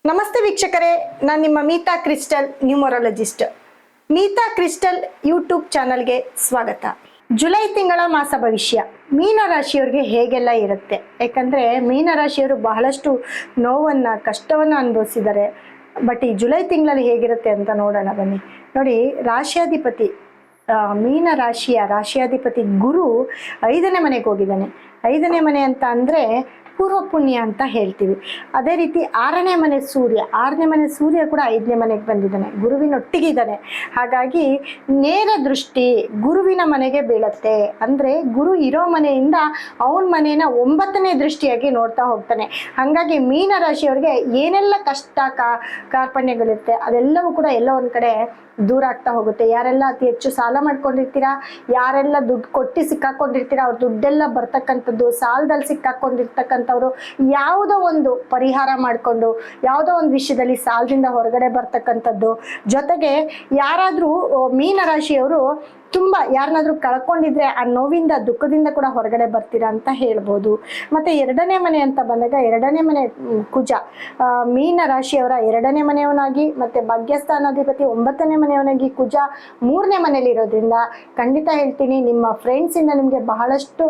ನಮಸ್ತೆ ವೀಕ್ಷಕರೇ, ನಾನು ನಿಮ್ಮ Meeta crystal numerologist. Meeta crystal YouTube ಚಾನಲ್ಗೆ ಸ್ವಾಗತ. ಜುಲೈ ತಿಂಗಳ ಮಾಸ ಭವಿಷ್ಯ ಮೀನರಾಶಿಯವರಿಗೆ ಹೇಗೆಲ್ಲ ಇರುತ್ತೆ? ಯಾಕಂದರೆ ಮೀನರಾಶಿಯವರು ಬಹಳಷ್ಟು ನೋವನ್ನು ಕಷ್ಟವನ್ನು ಅನುಭವಿಸಿದ್ದಾರೆ. ಬಟ್ ಈ ಜುಲೈ ತಿಂಗಳಲ್ಲಿ ಹೇಗಿರುತ್ತೆ ಅಂತ ನೋಡೋಣ ಬನ್ನಿ. ನೋಡಿ, ರಾಶಿಯಾಧಿಪತಿ ಮೀನ ರಾಶಿಯಾಧಿಪತಿ ಗುರು 5ನೇ ಮನೆಗೆ ಹೋಗಿದ್ದಾನೆ. 5ನೇ ಮನೆ ಅಂತ ಅಂದರೆ ಪೂರ್ವ ಪುಣ್ಯ ಅಂತ ಹೇಳ್ತೀವಿ. ಅದೇ ರೀತಿ 6ನೇ ಮನೆ ಸೂರ್ಯ ಕೂಡ 5ನೇ ಮನೆಗೆ ಬಂದಿದ್ದಾನೆ, ಗುರುವಿನೊಟ್ಟಿಗೆ ಇದ್ದಾನೆ. ಹಾಗಾಗಿ ನೇರ ದೃಷ್ಟಿ ಗುರುವಿನ ಮನೆಗೆ ಬೀಳುತ್ತೆ. ಅಂದರೆ ಗುರು ಇರೋ ಮನೆಯಿಂದ ಅವನ ಮನೆಯ 9ನೇ ದೃಷ್ಟಿಯಾಗಿ ನೋಡ್ತಾ ಹೋಗ್ತಾನೆ. ಹಾಗಾಗಿ ಮೀನರಾಶಿಯವರಿಗೆ ಏನೆಲ್ಲ ಕಷ್ಟ ಕಾರ್ಪಣ್ಯಗಳಿರುತ್ತೆ ಅದೆಲ್ಲವೂ ಕೂಡ ಎಲ್ಲೋ ಒಂದು ಕಡೆ ದೂರ ಆಗ್ತಾ ಹೋಗುತ್ತೆ. ಯಾರೆಲ್ಲ ಅತಿ ಹೆಚ್ಚು ಸಾಲ ಮಾಡ್ಕೊಂಡಿರ್ತೀರಾ, ಯಾರೆಲ್ಲ ದುಡ್ಡು ಕೊಟ್ಟು ಸಿಕ್ಕಾಕೊಂಡಿರ್ತೀರಾ, ಅವ್ರ ದುಡ್ಡೆಲ್ಲ ಬರ್ತಕ್ಕಂಥದ್ದು, ಸಾಲದಲ್ಲಿ ಸಿಕ್ಕಾಕೊಂಡಿರ್ತಕ್ಕಂಥವ್ರು ಯಾವುದೋ ಒಂದು ಪರಿಹಾರ ಮಾಡಿಕೊಂಡು ಯಾವುದೋ ಒಂದು ವಿಷಯದಲ್ಲಿ ಸಾಲದಿಂದ ಹೊರಗಡೆ ಬರ್ತಕ್ಕಂಥದ್ದು. ಜೊತೆಗೆ ಯಾರಾದರೂ ಮೀನರಾಶಿಯವರು ತುಂಬ ಯಾರನ್ನಾದ್ರೂ ಕಳ್ಕೊಂಡಿದ್ರೆ ಆ ನೋವಿಂದ ದುಃಖದಿಂದ ಕೂಡ ಹೊರಗಡೆ ಬರ್ತೀರಾ ಅಂತ ಹೇಳ್ಬೋದು. ಮತ್ತು 2ನೇ ಮನೆ ಅಂತ ಬಂದಾಗ 2ನೇ ಮನೆ ಕುಜ ಮೀನ ರಾಶಿಯವರ 2ನೇ ಮನೆಯವನಾಗಿ ಮತ್ತು ಭಾಗ್ಯಸ್ಥಾನಾಧಿಪತಿ 9ನೇ ಮನೆಯವನಾಗಿ ಕುಜ 3ನೇ ಮನೆಯಲ್ಲಿ ಇರೋದ್ರಿಂದ ಖಂಡಿತ ಹೇಳ್ತೀನಿ, ನಿಮ್ಮ ಫ್ರೆಂಡ್ಸಿಂದ ನಿಮಗೆ ಬಹಳಷ್ಟು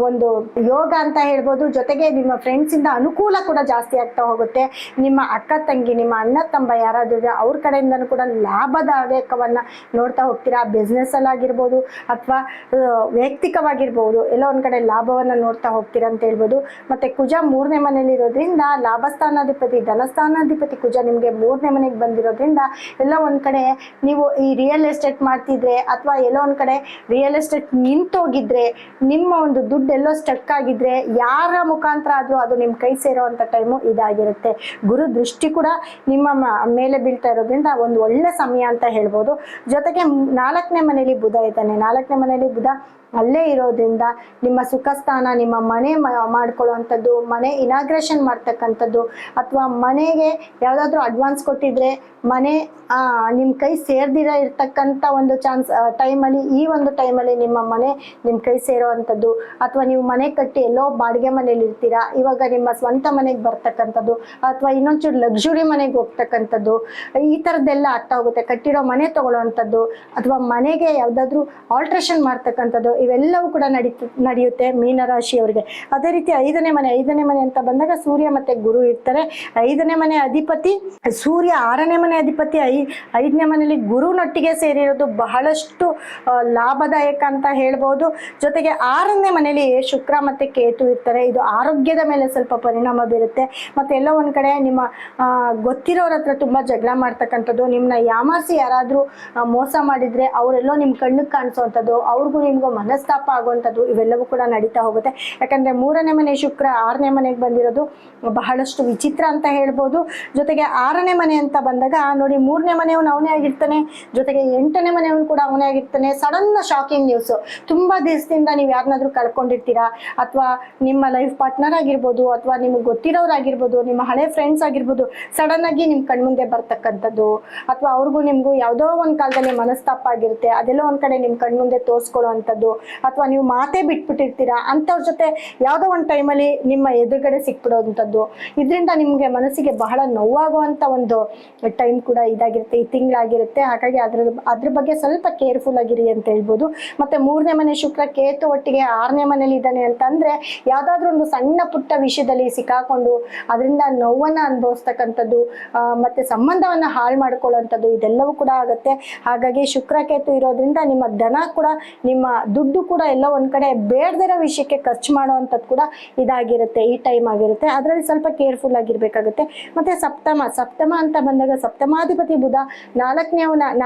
ಒಂದು ಯೋಗ ಅಂತ ಹೇಳ್ಬೋದು. ಜೊತೆಗೆ ನಿಮ್ಮ ಫ್ರೆಂಡ್ಸಿಂದ ಅನುಕೂಲ ಕೂಡ ಜಾಸ್ತಿ ಆಗ್ತಾ ಹೋಗುತ್ತೆ. ನಿಮ್ಮ ಅಕ್ಕ ತಂಗಿ, ನಿಮ್ಮ ಅಣ್ಣ ತಮ್ಮ ಯಾರಾದರೂ ಅವ್ರ ಕಡೆಯಿಂದನೂ ಕೂಡ ಲಾಭದಾಯಕವನ್ನು ನೋಡ್ತಾ ಹೋಗ್ತೀರಾ. ಬಿಸ್ನೆಸ್ಸಲ್ಲಿ ಿರ್ಬೋದು ಅಥವಾ ವೈಯಕ್ತಿಕವಾಗಿರ್ಬೋದು, ಎಲ್ಲ ಒಂದು ಕಡೆ ಲಾಭವನ್ನು ನೋಡ್ತಾ ಹೋಗ್ತೀರಾ ಅಂತ ಹೇಳ್ಬೋದು. ಮತ್ತೆ ಕುಜ 3ನೇ ಮನೆಯಲ್ಲಿ ಇರೋದ್ರಿಂದ ಲಾಭಸ್ಥಾನಾಧಿಪತಿ ಧನಸ್ಥಾನಾಧಿಪತಿ ಕುಜ ನಿಮಗೆ 3ನೇ ಮನೆಗೆ ಬಂದಿರೋದ್ರಿಂದ ಎಲ್ಲ ಒಂದು ಕಡೆ ನೀವು ಈ ರಿಯಲ್ ಎಸ್ಟೇಟ್ ಮಾಡ್ತಿದ್ರೆ ಅಥವಾ ಎಲ್ಲೋ ಒಂದು ಕಡೆ ರಿಯಲ್ ಎಸ್ಟೇಟ್ ನಿಂತೋಗಿದ್ರೆ, ನಿಮ್ಮ ಒಂದು ದುಡ್ಡು ಎಲ್ಲೋ ಸ್ಟಕ್ ಆಗಿದ್ರೆ ಯಾರ ಮುಖಾಂತರ ಆದರೂ ಅದು ನಿಮ್ಮ ಕೈ ಸೇರೋವಂಥ ಟೈಮು ಇದಾಗಿರುತ್ತೆ. ಗುರು ದೃಷ್ಟಿ ಕೂಡ ನಿಮ್ಮ ಮೇಲೆ ಬೀಳ್ತಾ ಇರೋದ್ರಿಂದ ಒಂದು ಒಳ್ಳೆ ಸಮಯ ಅಂತ ಹೇಳ್ಬೋದು. ಜೊತೆಗೆ 4ನೇ ಮನೆಯಲ್ಲಿ ಬುಧ ಇದ್ದಾನೆ. 4ನೇ ಮನೆಯಲ್ಲಿ ಬುಧ ಅಲ್ಲೇ ಇರೋದ್ರಿಂದ ನಿಮ್ಮ ಸುಖ ಸ್ಥಾನ, ನಿಮ್ಮ ಮನೆ ಮಾಡ್ಕೊಳ್ಳೋವಂಥದ್ದು, ಮನೆ ಇನಾಗ್ರೇಷನ್ ಮಾಡ್ತಕ್ಕಂಥದ್ದು ಅಥವಾ ಮನೆಗೆ ಯಾವುದಾದ್ರೂ ಅಡ್ವಾನ್ಸ್ ಕೊಟ್ಟಿದ್ರೆ ಮನೆ ನಿಮ್ಮ ಕೈ ಸೇರ್ದಿರ ಇರ್ತಕ್ಕಂಥ ಒಂದು ಚಾನ್ಸ್ ಟೈಮಲ್ಲಿ, ಈ ಒಂದು ಟೈಮಲ್ಲಿ ನಿಮ್ಮ ಮನೆ ನಿಮ್ಮ ಕೈ ಸೇರೋ ಅಂಥದ್ದು, ಅಥವಾ ನೀವು ಮನೆ ಕಟ್ಟಿ ಎಲ್ಲೋ ಬಾಡಿಗೆ ಮನೇಲಿ ಇರ್ತೀರಾ, ಇವಾಗ ನಿಮ್ಮ ಸ್ವಂತ ಮನೆಗೆ ಬರ್ತಕ್ಕಂಥದ್ದು, ಅಥವಾ ಇನ್ನೊಂಚೂರು ಲಕ್ಸುರಿ ಮನೆಗೆ ಹೋಗ್ತಕ್ಕಂಥದ್ದು, ಈ ಥರದ್ದೆಲ್ಲ ಆಗ್ತಾ ಹೋಗುತ್ತೆ. ಕಟ್ಟಿರೋ ಮನೆ ತೊಗೊಳ್ಳೋವಂಥದ್ದು ಅಥವಾ ಮನೆಗೆ ಯಾವುದಾದ್ರೂ ಆಲ್ಟ್ರೇಷನ್ ಮಾಡ್ತಕ್ಕಂಥದ್ದು, ಇವೆಲ್ಲವೂ ಕೂಡ ನಡೆಯುತ್ತೆ ಮೀನರಾಶಿಯವರಿಗೆ. ಅದೇ ರೀತಿ 5ನೇ ಮನೆ ಅಂತ ಬಂದಾಗ ಸೂರ್ಯ ಮತ್ತೆ ಗುರು ಇರ್ತಾರೆ. 5ನೇ ಮನೆ ಅಧಿಪತಿ ಸೂರ್ಯ, 6ನೇ ಮನೆ ಅಧಿಪತಿ 5ನೇ ಮನೆಯಲ್ಲಿ ಗುರುನೊಟ್ಟಿಗೆ ಸೇರಿರೋದು ಬಹಳಷ್ಟು ಲಾಭದಾಯಕ ಅಂತ ಹೇಳ್ಬೋದು. ಜೊತೆಗೆ 6ನೇ ಮನೆಯಲ್ಲಿ ಶುಕ್ರ ಮತ್ತೆ ಕೇತು ಇರ್ತಾರೆ. ಇದು ಆರೋಗ್ಯದ ಮೇಲೆ ಸ್ವಲ್ಪ ಪರಿಣಾಮ ಬೀರುತ್ತೆ. ಮತ್ತೆ ಎಲ್ಲೋ ಒಂದು ಕಡೆ ನಿಮ್ಮ ಗೊತ್ತಿರೋರ ಹತ್ರ ತುಂಬ ಜಗಳ ಮಾಡ್ತಕ್ಕಂಥದ್ದು, ನಿಮ್ಮನ್ನ ಯಾಮಾರಿಸಿ ಯಾರಾದರೂ ಮೋಸ ಮಾಡಿದರೆ ಅವರೆಲ್ಲೋ ನಿಮ್ಮ ಕಣ್ಣಿಗೆ ಕಾಣಿಸೋವಂಥದ್ದು, ಅವ್ರಿಗೂ ನಿಮಗೂ ಮನಸ್ತಾಪ ಆಗುವಂಥದ್ದು, ಇವೆಲ್ಲವೂ ಕೂಡ ನಡೀತಾ ಹೋಗುತ್ತೆ. ಯಾಕಂದರೆ 3ನೇ ಮನೆ ಶುಕ್ರ 6ನೇ ಮನೆಗೆ ಬಂದಿರೋದು ಬಹಳಷ್ಟು ವಿಚಿತ್ರ ಅಂತ ಹೇಳ್ಬೋದು. ಜೊತೆಗೆ 6ನೇ ಮನೆ ಅಂತ ಬಂದಾಗ ನೋಡಿ, 3ನೇ ಮನೆಯವನು ಅವನೇ ಆಗಿರ್ತಾನೆ, ಜೊತೆಗೆ 8ನೇ ಮನೆಯವನು ಕೂಡ ಅವನೇ ಆಗಿರ್ತಾನೆ. ಸಡನ್ ಶಾಕಿಂಗ್ ನ್ಯೂಸು, ತುಂಬ ದಿವಸದಿಂದ ನೀವು ಯಾರನ್ನಾದ್ರೂ ಕಳ್ಕೊಂಡಿರ್ತೀರಾ, ಅಥವಾ ನಿಮ್ಮ ಲೈಫ್ ಪಾರ್ಟ್ನರ್ ಆಗಿರ್ಬೋದು, ಅಥವಾ ನಿಮಗೆ ಗೊತ್ತಿರೋರಾಗಿರ್ಬೋದು, ನಿಮ್ಮ ಹಳೆ ಫ್ರೆಂಡ್ಸ್ ಆಗಿರ್ಬೋದು, ಸಡನ್ ಆಗಿ ನಿಮ್ಮ ಕಣ್ಮುಂದೆ ಬರ್ತಕ್ಕಂಥದ್ದು, ಅಥವಾ ಅವ್ರಿಗೂ ನಿಮಗೂ ಯಾವುದೋ ಒಂದು ಕಾಲದಲ್ಲಿ ಮನಸ್ತಾಪ ಆಗಿರುತ್ತೆ, ಅದೆಲ್ಲೋ ಒಂದು ಕಡೆ ನಿಮ್ಮ ಕಣ್ಮುಂದೆ ತೋರಿಸ್ಕೊಳ್ಳೋ ಅಂಥದ್ದು, ಅಥವಾ ನೀವು ಮಾತೇ ಬಿಟ್ಬಿಟ್ಟಿರ್ತೀರಾ, ಅಂಥವ್ರ ಜೊತೆ ಯಾವುದೋ ಒಂದು ಟೈಮಲ್ಲಿ ನಿಮ್ಮ ಎದುರುಗಡೆ ಸಿಕ್ಬಿಡೋವಂಥದ್ದು. ಇದರಿಂದ ನಿಮಗೆ ಮನಸ್ಸಿಗೆ ಬಹಳ ನೋವಾಗುವಂಥ ಒಂದು ಟೈಮ್ ಕೂಡ ಇದಾಗಿರುತ್ತೆ, ಈ ತಿಂಗಳಾಗಿರುತ್ತೆ. ಹಾಗಾಗಿ ಅದ್ರ ಬಗ್ಗೆ ಸ್ವಲ್ಪ ಕೇರ್ಫುಲ್ ಆಗಿರಿ ಅಂತ ಹೇಳ್ಬೋದು. ಮತ್ತೆ 3ನೇ ಮನೆ ಶುಕ್ರ ಕೇತು ಒಟ್ಟಿಗೆ 6ನೇ ಮನೇಲಿ ಇದ್ದಾನೆ ಅಂತಂದ್ರೆ ಯಾವುದಾದ್ರೂ ಒಂದು ಸಣ್ಣ ಪುಟ್ಟ ವಿಷಯದಲ್ಲಿ ಸಿಕ್ಕಾಕೊಂಡು ಅದರಿಂದ ನೋವನ್ನು ಅನುಭವಿಸ್ತಕ್ಕಂಥದ್ದು, ಮತ್ತೆ ಸಂಬಂಧವನ್ನು ಹಾಳು ಮಾಡ್ಕೊಳ್ಳೋವಂಥದ್ದು, ಇದೆಲ್ಲವೂ ಕೂಡ ಆಗುತ್ತೆ. ಹಾಗಾಗಿ ಶುಕ್ರ ಕೇತು ಇರೋದ್ರಿಂದ ನಿಮ್ಮ ಧನ ಕೂಡ, ನಿಮ್ಮ ದುಡ್ಡು ಕೂಡ ಎಲ್ಲ ಒಂದು ಕಡೆ ಬೇಡದಿರೋ ವಿಷಯಕ್ಕೆ ಖರ್ಚು ಮಾಡುವಂಥದ್ದು ಕೂಡ ಇದಾಗಿರುತ್ತೆ, ಈ ಟೈಮ್ ಆಗಿರುತ್ತೆ. ಅದರಲ್ಲಿ ಸ್ವಲ್ಪ ಕೇರ್ಫುಲ್ ಆಗಿರ್ಬೇಕಾಗುತ್ತೆ. ಮತ್ತೆ ಸಪ್ತಮ ಅಂತ ಬಂದಾಗ ಸಪ್ತಮಾಧಿಪತಿ ಬುಧ 4ನೇ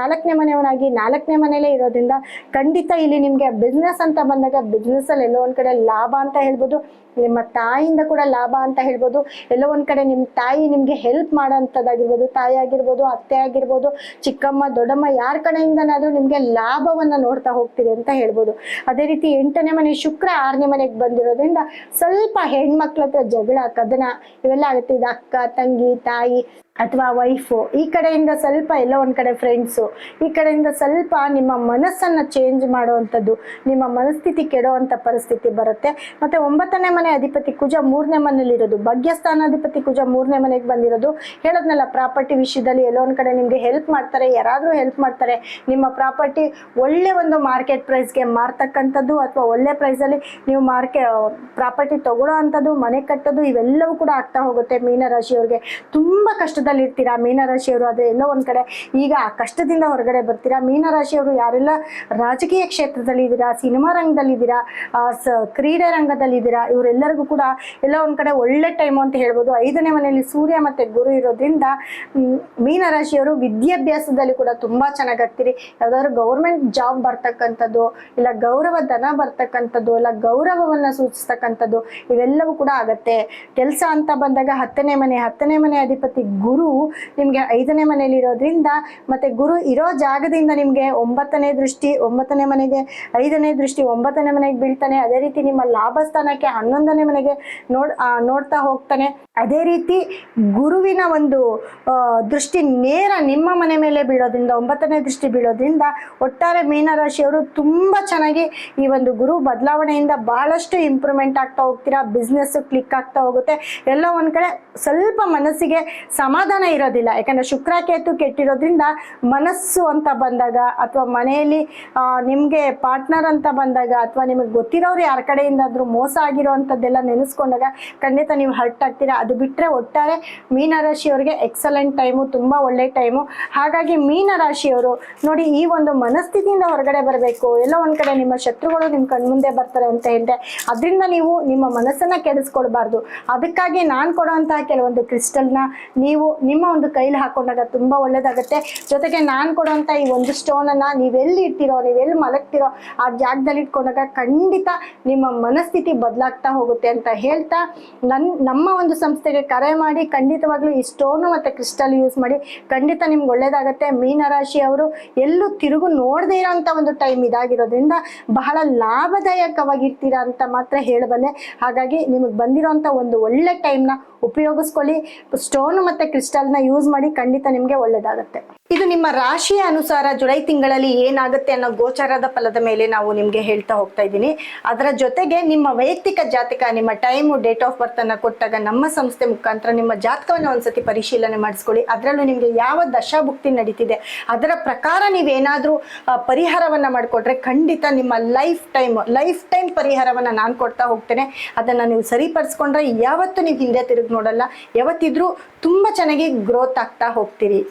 ಮನೆಯವನಾಗಿ 4ನೇ ಮನೆಯಲ್ಲೇ ಇರೋದ್ರಿಂದ ಖಂಡಿತ ಇಲ್ಲಿ ನಿಮಗೆ ಬಿಸ್ನೆಸ್ ಅಂತ ಬಂದಾಗ ಬಿಸ್ನೆಸ್ಸಲ್ಲಿ ಎಲ್ಲೋ ಒಂದು ಕಡೆ ಲಾಭ ಅಂತ ಹೇಳ್ಬೋದು. ನಿಮ್ಮ ತಾಯಿಯಿಂದ ಕೂಡ ಲಾಭ ಅಂತ ಹೇಳ್ಬೋದು. ಎಲ್ಲೋ ಒಂದು ಕಡೆ ನಿಮ್ಮ ತಾಯಿ ನಿಮಗೆ ಹೆಲ್ಪ್ ಮಾಡೋಂಥದ್ದಾಗಿರ್ಬೋದು, ತಾಯಿ ಆಗಿರ್ಬೋದು, ಅತ್ತೆ ಆಗಿರ್ಬೋದು, ಚಿಕ್ಕಮ್ಮ ದೊಡ್ಡಮ್ಮ, ಯಾರ ಕಡೆಯಿಂದನಾದರೂ ನಿಮಗೆ ಲಾಭವನ್ನು ನೋಡ್ತಾ ಹೋಗ್ತೀರಿ ಅಂತ ಹೇಳ್ಬೋದು. ಅದೇ ರೀತಿ 8ನೇ ಮನೆ ಶುಕ್ರ 6ನೇ ಮನೆಗೆ ಬಂದಿರೋದ್ರಿಂದ ಸ್ವಲ್ಪ ಹೆಣ್ಮಕ್ಳ ಹತ್ರ ಜಗಳ ಕದನ ಇವೆಲ್ಲ ಆಗುತ್ತೆ. ಇದು ಅಕ್ಕ ತಂಗಿ ತಾಯಿ ಅಥವಾ ವೈಫು, ಈ ಕಡೆಯಿಂದ ಸ್ವಲ್ಪ ಎಲ್ಲೋ ಒಂದ್ ಕಡೆ ಫ್ರೆಂಡ್ಸು, ಈ ಕಡೆಯಿಂದ ಸ್ವಲ್ಪ ನಿಮ್ಮ ಮನಸ್ಸನ್ನ ಚೇಂಜ್ ಮಾಡುವಂಥದ್ದು, ನಿಮ್ಮ ಮನಸ್ಥಿತಿ ಕೆಡುವಂಥ ಪರಿಸ್ಥಿತಿ ಬರುತ್ತೆ. ಮತ್ತೆ 9ನೇ ಮನೆ ಅಧಿಪತಿ ಕುಜ 3ನೇ ಮನೇಲಿರೋದು, ಭಾಗ್ಯಸ್ಥಾನಾಧಿಪತಿ ಕುಜ 3ನೇ ಮನೆಗೆ ಬಂದಿರೋದು. ಹೇಳೋದ್ನಲ್ಲ, ಪ್ರಾಪರ್ಟಿ ವಿಷಯದಲ್ಲಿ ಎಲ್ಲೋ ಒಂದ್ ಕಡೆ ನಿಮ್ಗೆ ಹೆಲ್ಪ್ ಮಾಡ್ತಾರೆ, ಯಾರಾದ್ರೂ ಹೆಲ್ಪ್ ಮಾಡ್ತಾರೆ. ನಿಮ್ಮ ಪ್ರಾಪರ್ಟಿ ಒಳ್ಳೆ ಒಂದು ಮಾರ್ಕೆಟ್ ಪ್ರೈಸ್ಗೆ ಮಾರ್ತಕ್ಕಂಥದ್ದು ಅಥವಾ ಒಳ್ಳೆ ಪ್ರೈಸಲ್ಲಿ ನೀವು ಪ್ರಾಪರ್ಟಿ ತಗೊಳ್ಳೋ ಅಂಥದ್ದು, ಮನೆ ಕಟ್ಟೋದು, ಇವೆಲ್ಲವೂ ಕೂಡ ಆಗ್ತಾ ಹೋಗುತ್ತೆ. ಮೀನರಾಶಿಯವ್ರಿಗೆ ತುಂಬಾ ಕಷ್ಟದಲ್ಲಿರ್ತೀರಾ ಮೀನರಾಶಿಯವರು. ಅದೇ ಎಲ್ಲೋ ಒಂದ್ ಕಡೆ ಈಗ ಆ ಕಷ್ಟದಿಂದ ಹೊರಗಡೆ ಬರ್ತೀರಾ. ಮೀನರಾಶಿಯವರು ಯಾರೆಲ್ಲ ರಾಜಕೀಯ ಕ್ಷೇತ್ರದಲ್ಲಿ ಇದ್ದೀರಾ, ಸಿನಿಮಾ ರಂಗದಲ್ಲಿದ್ದೀರಾ, ಕ್ರೀಡೆ ರಂಗದಲ್ಲಿದ್ದೀರಾ, ಇವರೆಲ್ಲರಿಗೂ ಕೂಡ ಎಲ್ಲ ಒಂದ್ ಕಡೆ ಒಳ್ಳೆ ಟೈಮು ಅಂತ ಹೇಳ್ಬೋದು. 5ನೇ ಮನೆಯಲ್ಲಿ ಸೂರ್ಯ ಮತ್ತೆ ಗುರು ಇರೋದ್ರಿಂದ ಮೀನರಾಶಿಯವರು ವಿದ್ಯಾಭ್ಯಾಸದಲ್ಲಿ ಕೂಡ ತುಂಬಾ ಚೆನ್ನಾಗಾಗ್ತೀರಿ. ಯಾವ್ದಾದ್ರು ಗೌರ್ಮೆಂಟ್ ಜಾಬ್ ಬರ್ತಕ್ಕಂಥದ್ದು, ಇಲ್ಲ ಗೌರವ ಧನ ಬರ್ತಕ್ಕಂಥದ್ದು, ಇಲ್ಲ ಗೌರವವನ್ನ ಸೂಚಿಸ್ತಕ್ಕಂಥದ್ದು, ಇವೆಲ್ಲವೂ ಕೂಡ ಆಗತ್ತೆ. ಕೆಲಸ ಅಂತ ಬಂದಾಗ 10ನೇ ಮನೆ ಅಧಿಪತಿ ಗುರು ನಿಮ್ಗೆ 5ನೇ ಮನೆಯಲ್ಲಿ ಇರೋದ್ರಿಂದ, ಮತ್ತೆ ಗುರು ಇರೋ ಜಾಗದಿಂದ ನಿಮ್ಗೆ 9ನೇ ದೃಷ್ಟಿ 9ನೇ ಮನೆಗೆ, 5ನೇ ದೃಷ್ಟಿ 9ನೇ ಮನೆಗೆ ಬೀಳ್ತಾನೆ. ಅದೇ ರೀತಿ ನಿಮ್ಮ ಲಾಭ ಸ್ಥಾನಕ್ಕೆ 11ನೇ ಮನೆಗೆ ನೋಡ್ತಾ ಹೋಗ್ತಾನೆ. ಅದೇ ರೀತಿ ಗುರುವಿನ ಒಂದು ದೃಷ್ಟಿ ನೇರ ನಿಮ್ಮ ಮನೆ ಮೇಲೆ ಬೀಳೋದ್ರಿಂದ, 9ನೇ ದೃಷ್ಟಿ ಬೀಳೋದ್ರಿಂದ ಒಟ್ಟಾರೆ ಮೀನರಾಶಿಯವರು ತುಂಬಾ ಚೆನ್ನಾಗಿ ಈ ಒಂದು ಗುರು ಬದಲಾವಣೆಯಿಂದ ಬಹಳಷ್ಟು ಇಂಪ್ರೂವ್ಮೆಂಟ್ ಆಗ್ತಾ ಹೋಗ್ತೀರಾ. ಬಿಸ್ನೆಸ್ ಕ್ಲಿಕ್ ಆಗ್ತಾ ಹೋಗುತ್ತೆ. ಎಲ್ಲ ಒಂದ್ ಕಡೆ ಸ್ವಲ್ಪ ಮನಸ್ಸಿಗೆ ಸಮಾಧಾನ ಇರೋದಿಲ್ಲ, ಯಾಕಂದ್ರೆ ಶುಕ್ರ ಕೇತು ಕೆಟ್ಟಿರೋದ್ರಿಂದ ಮನಸ್ಸು ಅಂತ ಬಂದಾಗ, ಅಥವಾ ಮನೆಯಲ್ಲಿ ನಿಮ್ಗೆ ಪಾರ್ಟ್ನರ್ ಅಂತ ಬಂದಾಗ, ಅಥವಾ ನಿಮಗೆ ಗೊತ್ತಿರೋರು ಯಾರ ಕಡೆಯಿಂದಾದ್ರೂ ಮೋಸ ಆಗಿರೋ ಅಂಥದ್ದೆಲ್ಲ ನೆನೆಸ್ಕೊಂಡಾಗ ಖಂಡಿತ ನೀವು ಹರ್ಟ್ ಆಗ್ತೀರಾ. ಅದು ಬಿಟ್ಟರೆ ಒಟ್ಟಾರೆ ಮೀನರಾಶಿಯವರಿಗೆ ಎಕ್ಸಲೆಂಟ್ ಟೈಮು, ತುಂಬ ಒಳ್ಳೆ ಟೈಮು. ಹಾಗಾಗಿ ಮೀನರಾಶಿಯವರು ನೋಡಿ, ಈ ಒಂದು ಮನಸ್ಥಿತಿಯಿಂದ ಹೊರಗಡೆ ಬರಬೇಕು. ಎಲ್ಲ ಒಂದ್ ಕಡೆ ನಿಮ್ಮ ಶತ್ರುಗಳು ನಿಮ್ಮ ಕಣ್ಮುಂದೆ ಬರ್ತಾರೆ ಅಂತ ಹೇಳಿದೆ, ಅದರಿಂದ ನೀವು ನಿಮ್ಮ ಮನಸ್ಸನ್ನ ಕೆಡಿಸ್ಕೊಳ್ಬಾರ್ದು. ಅದಕ್ಕಾಗಿ ನಾನು ಕೊಡುವಂತಹ ಕೆಲವೊಂದು ಕ್ರಿಸ್ಟಲ್ನ ನೀವು ನಿಮ್ಮ ಒಂದು ಕೈಲಿ ಹಾಕೊಂಡಾಗ ತುಂಬಾ ಒಳ್ಳೇದಾಗುತ್ತೆ. ಜೊತೆಗೆ ನಾನು ಕೊಡುವಂತ ಈ ಒಂದು ಸ್ಟೋನ್ ಅನ್ನ ನೀವೆಲ್ಲಿ ಇರ್ತೀರೋ, ನೀವೆಲ್ಲಿ ಮಲಗ್ತಿರೋ ಆ ಜಾಗದಲ್ಲಿ ಇಟ್ಕೊಂಡಾಗ ಖಂಡಿತ ನಿಮ್ಮ ಮನಸ್ಥಿತಿ ಬದಲಾಗ್ತಾ ಹೋಗುತ್ತೆ ಅಂತ ಹೇಳ್ತಾ, ನಮ್ಮ ಒಂದು ಸಂಸ್ಥೆಗೆ ಕರೆ ಮಾಡಿ ಖಂಡಿತವಾಗ್ಲೂ ಈ ಸ್ಟೋನು ಮತ್ತೆ ಕ್ರಿಸ್ಟಲ್ ಯೂಸ್ ಮಾಡಿ, ಖಂಡಿತ ನಿಮ್ಗೆ ಒಳ್ಳೇದಾಗತ್ತೆ. ಮೀನರಾಶಿ ಅವರು ಎಲ್ಲೂ ತಿರುಗು ನೋಡದೇ ಇರೋಂಥ ಒಂದು ಟೈಮ್ ಇದಾಗಿರೋದ್ರಿಂದ ಬಹಳ ಲಾಭದಾಯಕವಾಗಿರ್ತೀರಾ ಅಂತ ಮಾತ್ರ ಹೇಳಬಲ್ಲೆ. ಹಾಗಾಗಿ ನಿಮಗೆ ಬಂದಿರೋಂಥ ಒಂದು ಒಳ್ಳೆ ಟೈಮ್ನ ಉಪಯೋಗಿಸ್ಕೊಳ್ಳಿ. ಸ್ಟೋನ್ ಮತ್ತೆ ಕ್ರಿಸ್ಟಲ್ನ ಯೂಸ್ ಮಾಡಿ, ಖಂಡಿತ ನಿಮ್ಗೆ ಒಳ್ಳೇದಾಗತ್ತೆ. ಇದು ನಿಮ್ಮ ರಾಶಿಯ ಅನುಸಾರ ಜುಲೈ ತಿಂಗಳಲ್ಲಿ ಏನಾಗುತ್ತೆ ಅನ್ನೋ ಗೋಚಾರದ ಫಲದ ಮೇಲೆ ನಾವು ನಿಮ್ಗೆ ಹೇಳ್ತಾ ಹೋಗ್ತಾ ಇದ್ದೀನಿ. ಅದರ ಜೊತೆಗೆ ನಿಮ್ಮ ವೈಯಕ್ತಿಕ ಜಾತಕ, ನಿಮ್ಮ ಟೈಮು, ಡೇಟ್ ಆಫ್ ಬರ್ತ್ ಅನ್ನ ಕೊಟ್ಟಾಗ ನಮ್ಮ ಸಂಸ್ಥೆ ಮುಖಾಂತರ ನಿಮ್ಮ ಜಾತಕವನ್ನು ಒಂದ್ಸತಿ ಪರಿಶೀಲನೆ ಮಾಡಿಸ್ಕೊಳ್ಳಿ. ಅದರಲ್ಲೂ ನಿಮ್ಗೆ ಯಾವ ದಶಾಭುಕ್ತಿ ನಡೀತಿದೆ ಅದರ ಪ್ರಕಾರ ನೀವೇನಾದ್ರೂ ಪರಿಹಾರವನ್ನ ಮಾಡಿಕೊಟ್ರೆ ಖಂಡಿತ ನಿಮ್ಮ ಲೈಫ್ ಟೈಮ್ ಪರಿಹಾರವನ್ನ ನಾನು ಕೊಡ್ತಾ ಹೋಗ್ತೇನೆ. ಅದನ್ನ ನೀವು ಸರಿಪಡಿಸ್ಕೊಂಡ್ರೆ ಯಾವತ್ತೂ ನೀವು ಹಿಂದೆ ತಿರುಗಿ ನೋಡಲ್ಲ, ಯಾವತ್ತಿದ್ರೂ ತುಂಬಾ ಚೆನ್ನಾಗಿ ಗ್ರೋತ್ ಆಗ್ತಾ ಹೋಗ್ತೀರಿ.